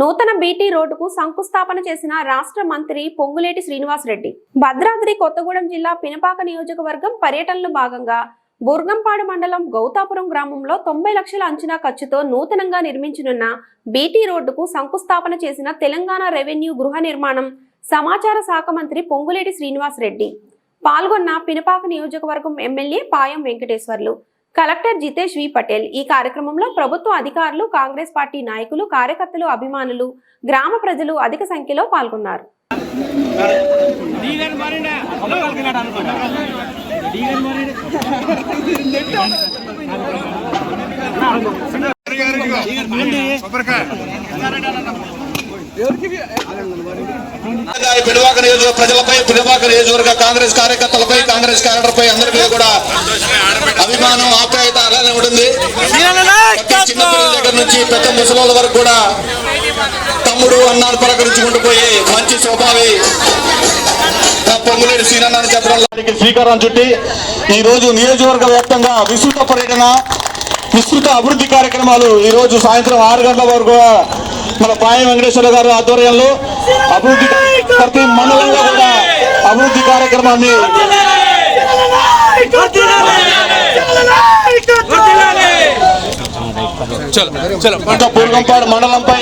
నూతన బీటీ రోడ్డుకు శంకుస్థాపన చేసిన రాష్ట్ర మంత్రి పొంగులేటి శ్రీనివాస్ రెడ్డి భద్రాద్రి కొత్తగూడెం జిల్లా పినపాక నియోజకవర్గం పర్యటనలో భాగంగా బుర్గంపాడు మండలం గౌతాపురం గ్రామంలో 90 లక్షల అంచనా ఖర్చుతో నూతనంగా నిర్మించనున్న బీటీ రోడ్డుకు శంకుస్థాపన చేసిన తెలంగాణ రెవెన్యూ గృహ నిర్మాణం సమాచార శాఖ మంత్రి పొంగులేటి శ్రీనివాస్ రెడ్డి పాల్గొన్న పినపాక నియోజకవర్గం ఎమ్మెల్యే పాయం వెంకటేశ్వర్లు, కలెక్టర్ జితేష్ వి పటేల్. ఈ కార్యక్రమంలో ప్రభుత్వ అధికారులు, కాంగ్రెస్ పార్టీ నాయకులు, కార్యకర్తలు, అభిమానులు, గ్రామ ప్రజలు అధిక సంఖ్యలో పాల్గొన్నారు. పినపాక నియోజకవర్గ ప్రజలపై, పినపాక నియోజకవర్గ కాంగ్రెస్ కార్యకర్తలపై, కాంగ్రెస్ క్యాడర్పై అందరిపై కూడా అభిమానం, ఆప్యాయత అలానే ఉంటుంది. చిన్నపిల్లల దగ్గర నుంచి పెద్ద ముసలాల వరకు కూడా తమ్ముడు అన్నాడు పలకరించుకుంటూ పోయి మంచి స్వభావి పొంగులేటి శ్రీనన్న చెప్పడానికి శ్రీకారం చుట్టి ఈ రోజు నియోజకవర్గ వ్యాప్తంగా విస్తృత పర్యటన, విస్తృత అభివృద్ధి కార్యక్రమాలు ఈ రోజు సాయంత్రం 6 గంటల వరకు మన పాయం వెంకటేశ్వర గారి ఆధ్వర్యంలో అభివృద్ధి ప్రతి మండలంలో కూడా అభివృద్ధి కార్యక్రమాన్ని బుర్గంపాడు మండలంపై